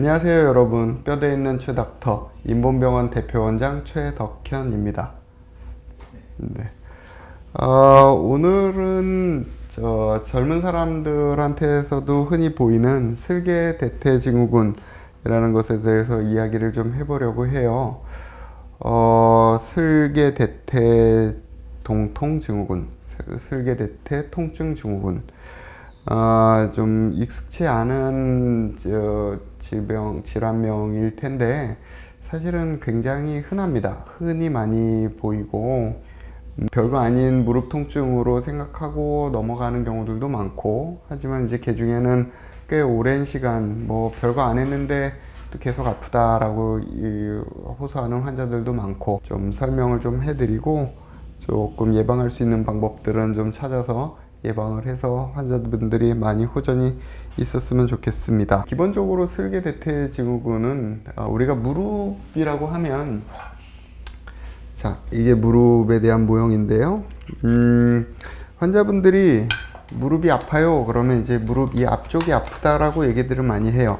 안녕하세요 여러분, 뼈대 있는 최닥터 인본병원 대표원장 최덕현입니다. 네. 오늘은 젊은 사람들한테서도 흔히 보이는 슬개대퇴증후군이라는 것에 대해서 이야기를 좀 해보려고 해요. 슬개대퇴동통증후군, 슬개대퇴통증증후군. 좀 익숙치 않은 질환명일 텐데 사실은 굉장히 흔합니다. 흔히 많이 보이고 별거 아닌 무릎 통증으로 생각하고 넘어가는 경우들도 많고, 하지만 이제 그 중에는 꽤 오랜 시간 별거 안 했는데 또 계속 아프다라고 호소하는 환자들도 많고, 좀 설명을 좀 해드리고 조금 예방할 수 있는 방법들은 좀 찾아서 예방을 해서 환자분들이 많이 호전이 있었으면 좋겠습니다. 기본적으로 슬개대퇴증후군은 우리가 무릎이라고 하면, 자, 이게 무릎에 대한 모형인데요. 환자분들이 무릎이 아파요 그러면 이제 무릎 이 앞쪽이 아프다라고 얘기들을 많이 해요.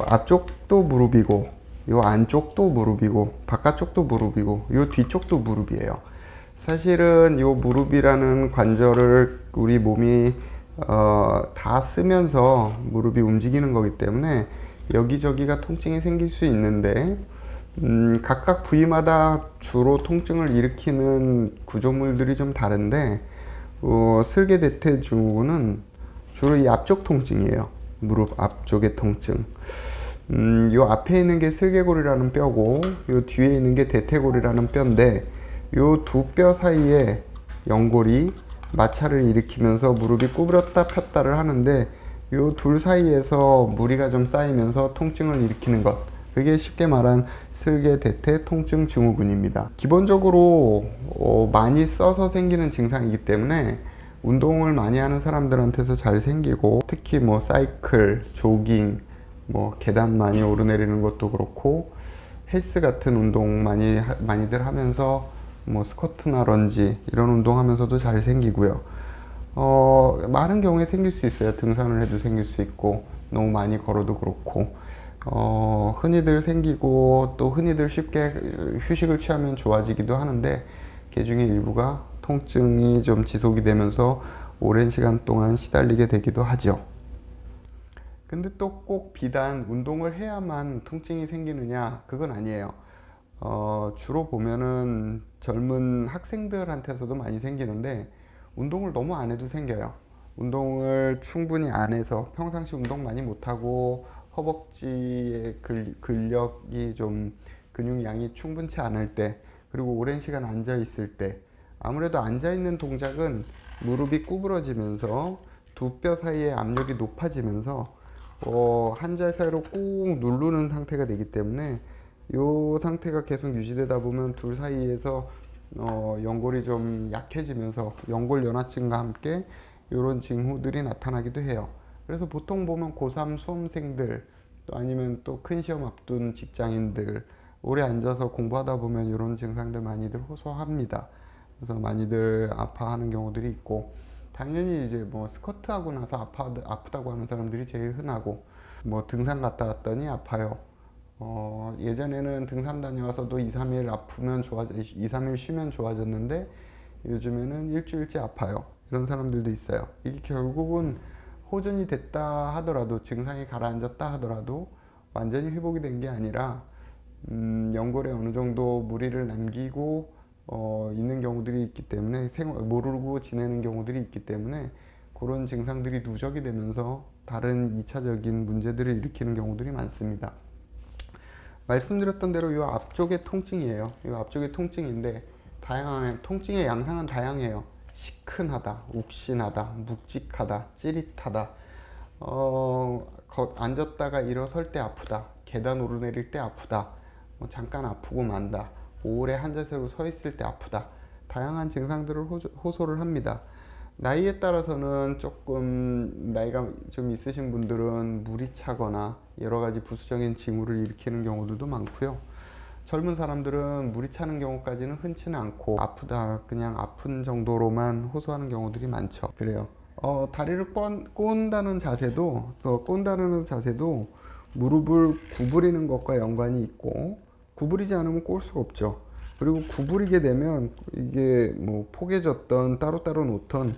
앞쪽도 무릎이고 요 안쪽도 무릎이고 바깥쪽도 무릎이고 요 뒤쪽도 무릎이에요. 사실은 요 무릎이라는 관절을 우리 몸이 다 쓰면서 무릎이 움직이는 거기 때문에 여기저기가 통증이 생길 수 있는데, 각각 부위마다 주로 통증을 일으키는 구조물들이 좀 다른데, 슬개대퇴증후군은 주로 이 앞쪽 통증이에요. 무릎 앞쪽의 통증. 요 앞에 있는 게 슬개골이라는 뼈고 요 뒤에 있는 게 대퇴골이라는 뼈인데, 요 두 뼈 사이에 연골이 마찰을 일으키면서 무릎이 구부렸다 폈다를 하는데, 요 둘 사이에서 무리가 좀 쌓이면서 통증을 일으키는 것, 그게 쉽게 말한 슬개대퇴통증증후군입니다. 기본적으로 많이 써서 생기는 증상이기 때문에 운동을 많이 하는 사람들한테서 잘 생기고, 특히 사이클, 조깅, 계단 많이 오르내리는 것도 그렇고 헬스 같은 운동 많이들 하면서 스쿼트나 런지 이런 운동 하면서도 잘 생기고요. 많은 경우에 생길 수 있어요. 등산을 해도 생길 수 있고, 너무 많이 걸어도 그렇고, 흔히들 생기고 또 흔히들 쉽게 휴식을 취하면 좋아지기도 하는데, 그 중에 일부가 통증이 좀 지속이 되면서 오랜 시간 동안 시달리게 되기도 하죠. 근데 또 꼭 비단 운동을 해야만 통증이 생기느냐, 그건 아니에요. 주로 보면은 젊은 학생들한테서도 많이 생기는데, 운동을 너무 안 해도 생겨요. 운동을 충분히 안 해서 평상시 운동 많이 못하고 허벅지의 근력이 좀 근육량이 충분치 않을 때, 그리고 오랜 시간 앉아 있을 때, 아무래도 앉아 있는 동작은 무릎이 구부러지면서 두 뼈 사이의 압력이 높아지면서 한 자세로 꾹 누르는 상태가 되기 때문에, 이 상태가 계속 유지되다 보면 둘 사이에서 연골이 좀 약해지면서 연골 연화증과 함께 이런 징후들이 나타나기도 해요. 그래서 보통 보면 고3 수험생들, 또 아니면 또 큰 시험 앞둔 직장인들, 오래 앉아서 공부하다 보면 이런 증상들 많이들 호소합니다. 그래서 많이들 아파하는 경우들이 있고, 당연히 이제 스쿼트 하고 나서 아프다고 하는 사람들이 제일 흔하고, 등산 갔다 왔더니 아파요. 예전에는 등산 다녀와서도 2, 3일 아프면 2, 3일 쉬면 좋아졌는데 요즘에는 일주일째 아파요. 이런 사람들도 있어요. 이게 결국은 호전이 됐다 하더라도, 증상이 가라앉았다 하더라도 완전히 회복이 된 게 아니라 연골에 어느 정도 무리를 남기고 있는 경우들이 있기 때문에, 모르고 지내는 경우들이 있기 때문에 그런 증상들이 누적이 되면서 다른 2차적인 문제들을 일으키는 경우들이 많습니다. 말씀드렸던 대로 이 앞쪽의 통증이에요. 이 앞쪽의 통증인데, 통증의 양상은 다양해요. 시큰하다, 욱신하다, 묵직하다, 찌릿하다, 앉았다가 일어설 때 아프다, 계단 오르내릴 때 아프다, 잠깐 아프고 만다, 오래 한 자세로 서 있을 때 아프다, 다양한 증상들을 호소를 합니다. 나이에 따라서는 조금 나이가 좀 있으신 분들은 물이 차거나 여러 가지 부수적인 징후를 일으키는 경우들도 많고요. 젊은 사람들은 물이 차는 경우까지는 흔치는 않고 아프다, 그냥 아픈 정도로만 호소하는 경우들이 많죠. 그래요. 다리를 꼰다는 자세도 무릎을 구부리는 것과 연관이 있고, 구부리지 않으면 꼴 수가 없죠. 그리고 구부리게 되면 이게 뭐 포개졌던 따로따로 놓던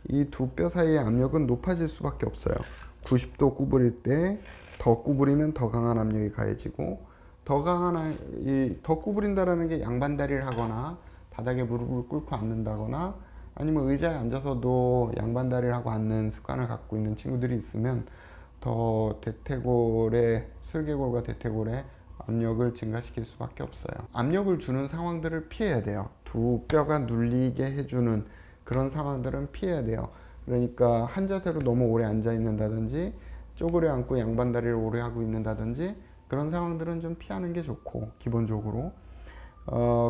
이 두 뼈 사이의 압력은 높아질 수밖에 없어요. 90도 구부릴 때 더 구부리면 더 강한 압력이 가해지고, 더 구부린다라는 게 양반다리를 하거나 바닥에 무릎을 꿇고 앉는다거나 아니면 의자에 앉아서도 양반다리를 하고 앉는 습관을 갖고 있는 친구들이 있으면 더 슬개골과 대퇴골에 압력을 증가시킬 수밖에 없어요. 압력을 주는 상황들을 피해야 돼요. 두 뼈가 눌리게 해주는 그런 상황들은 피해야 돼요. 그러니까 한 자세로 너무 오래 앉아 있는다든지 쪼그려 앉고 양반다리를 오래 하고 있는다든지 그런 상황들은 좀 피하는 게 좋고, 기본적으로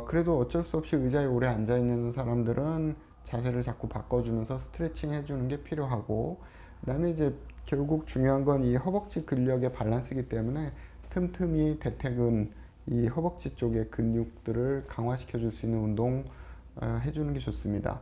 그래도 어쩔 수 없이 의자에 오래 앉아 있는 사람들은 자세를 자꾸 바꿔주면서 스트레칭 해주는 게 필요하고, 그 다음에 이제 결국 중요한 건 이 허벅지 근력의 밸런스이기 때문에 틈틈이 대퇴근, 이 허벅지 쪽의 근육들을 강화시켜 줄 수 있는 운동 해주는 게 좋습니다.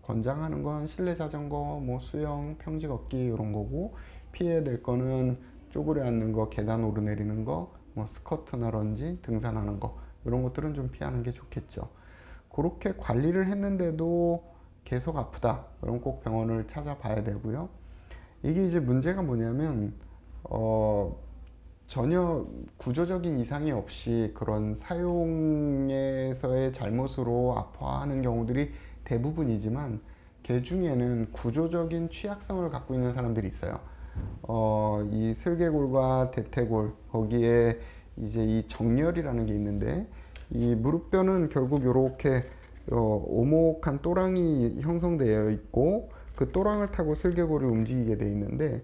권장하는 건 실내 자전거, 수영, 평지 걷기 이런 거고, 피해야 될 거는 쪼그려 앉는 거, 계단 오르내리는 거, 스쿼트나 런지, 등산하는 거 이런 것들은 좀 피하는 게 좋겠죠. 그렇게 관리를 했는데도 계속 아프다, 그럼 꼭 병원을 찾아봐야 되고요. 이게 이제 문제가 뭐냐면 전혀 구조적인 이상이 없이 그런 사용에서의 잘못으로 아파하는 경우들이 대부분이지만, 개 중에는 구조적인 취약성을 갖고 있는 사람들이 있어요. 이 슬개골과 대퇴골, 거기에 이제 이 정렬이라는 게 있는데, 이 무릎뼈는 결국 이렇게 오목한 또랑이 형성되어 있고, 그 또랑을 타고 슬개골이 움직이게 돼 있는데,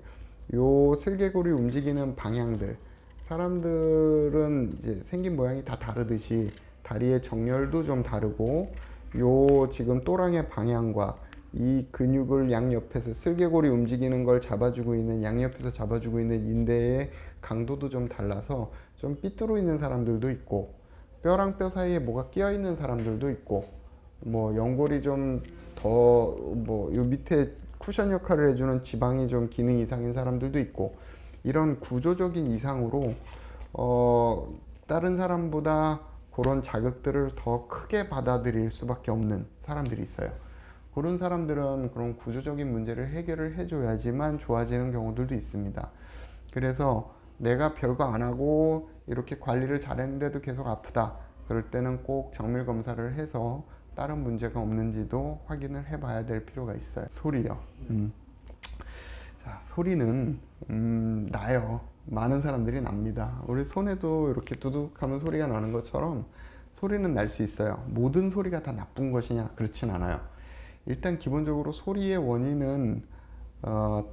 요 슬개골이 움직이는 방향들, 사람들은 이제 생긴 모양이 다 다르듯이 다리의 정렬도 좀 다르고, 요 지금 또랑의 방향과 이 근육을 양옆에서 슬개골이 움직이는 걸 잡아주고 있는, 양옆에서 잡아주고 있는 인대의 강도도 좀 달라서 좀 삐뚤어 있는 사람들도 있고, 뼈랑 뼈 사이에 뭐가 끼어 있는 사람들도 있고, 연골이 좀 요 밑에 쿠션 역할을 해주는 지방이 좀 기능 이상인 사람들도 있고, 이런 구조적인 이상으로 다른 사람보다 그런 자극들을 더 크게 받아들일 수밖에 없는 사람들이 있어요. 그런 사람들은 그런 구조적인 문제를 해결을 해줘야지만 좋아지는 경우들도 있습니다. 그래서 내가 별거 안 하고 이렇게 관리를 잘했는데도 계속 아프다, 그럴 때는 꼭 정밀 검사를 해서 다른 문제가 없는지도 확인을 해봐야 될 필요가 있어요. 소리요. 자, 소리는 나요. 많은 사람들이 납니다. 우리 손에도 이렇게 두둑하면 소리가 나는 것처럼 소리는 날 수 있어요. 모든 소리가 다 나쁜 것이냐? 그렇진 않아요. 일단 기본적으로 소리의 원인은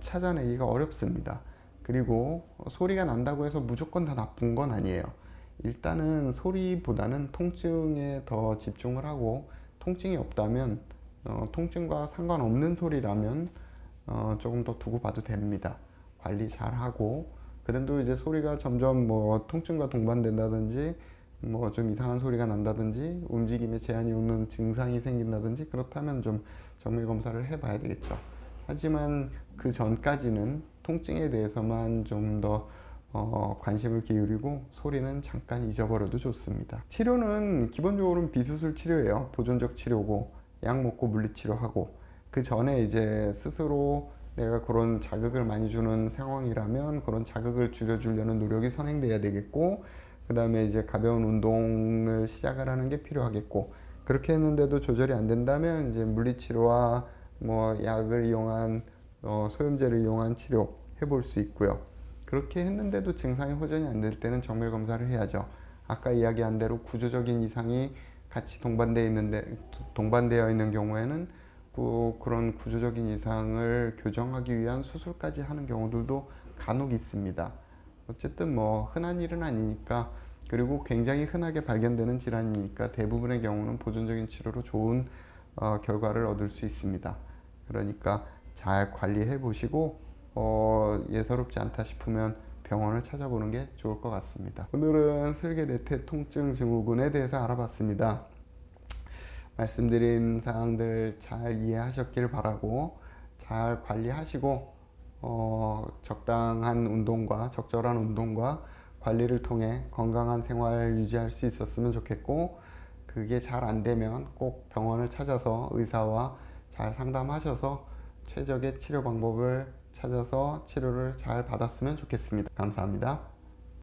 찾아내기가 어렵습니다. 그리고 소리가 난다고 해서 무조건 다 나쁜 건 아니에요. 일단은 소리보다는 통증에 더 집중을 하고, 통증이 없다면 통증과 상관없는 소리라면 조금 더 두고 봐도 됩니다. 관리 잘 하고, 그래도 이제 소리가 점점 통증과 동반된다든지 좀 이상한 소리가 난다든지 움직임에 제한이 오는 증상이 생긴다든지 그렇다면 좀 정밀 검사를 해봐야 되겠죠. 하지만 그 전까지는 통증에 대해서만 좀 더 관심을 기울이고, 소리는 잠깐 잊어버려도 좋습니다. 치료는 기본적으로는 비수술 치료예요. 보존적 치료고, 약 먹고 물리치료하고, 그 전에 이제 스스로 내가 그런 자극을 많이 주는 상황이라면 그런 자극을 줄여주려는 노력이 선행돼야 되겠고, 그 다음에 이제 가벼운 운동을 시작을 하는 게 필요하겠고, 그렇게 했는데도 조절이 안 된다면 이제 물리치료와 약을 이용한 소염제를 이용한 치료 해볼 수 있고요. 그렇게 했는데도 증상이 호전이 안 될 때는 정밀 검사를 해야죠. 아까 이야기한 대로 구조적인 이상이 같이 동반되어 있는 경우에는 그런 구조적인 이상을 교정하기 위한 수술까지 하는 경우들도 간혹 있습니다. 어쨌든 흔한 일은 아니니까, 그리고 굉장히 흔하게 발견되는 질환이니까 대부분의 경우는 보존적인 치료로 좋은 결과를 얻을 수 있습니다. 그러니까 잘 관리해 보시고 예사롭지 않다 싶으면 병원을 찾아보는 게 좋을 것 같습니다. 오늘은 슬개대퇴 통증 증후군에 대해서 알아봤습니다. 말씀드린 사항들 잘 이해하셨길 바라고, 잘 관리하시고 적당한 운동과 적절한 운동과 관리를 통해 건강한 생활 유지할 수 있었으면 좋겠고, 그게 잘 안 되면 꼭 병원을 찾아서 의사와 잘 상담하셔서 최적의 치료 방법을 찾아서 치료를 잘 받았으면 좋겠습니다. 감사합니다.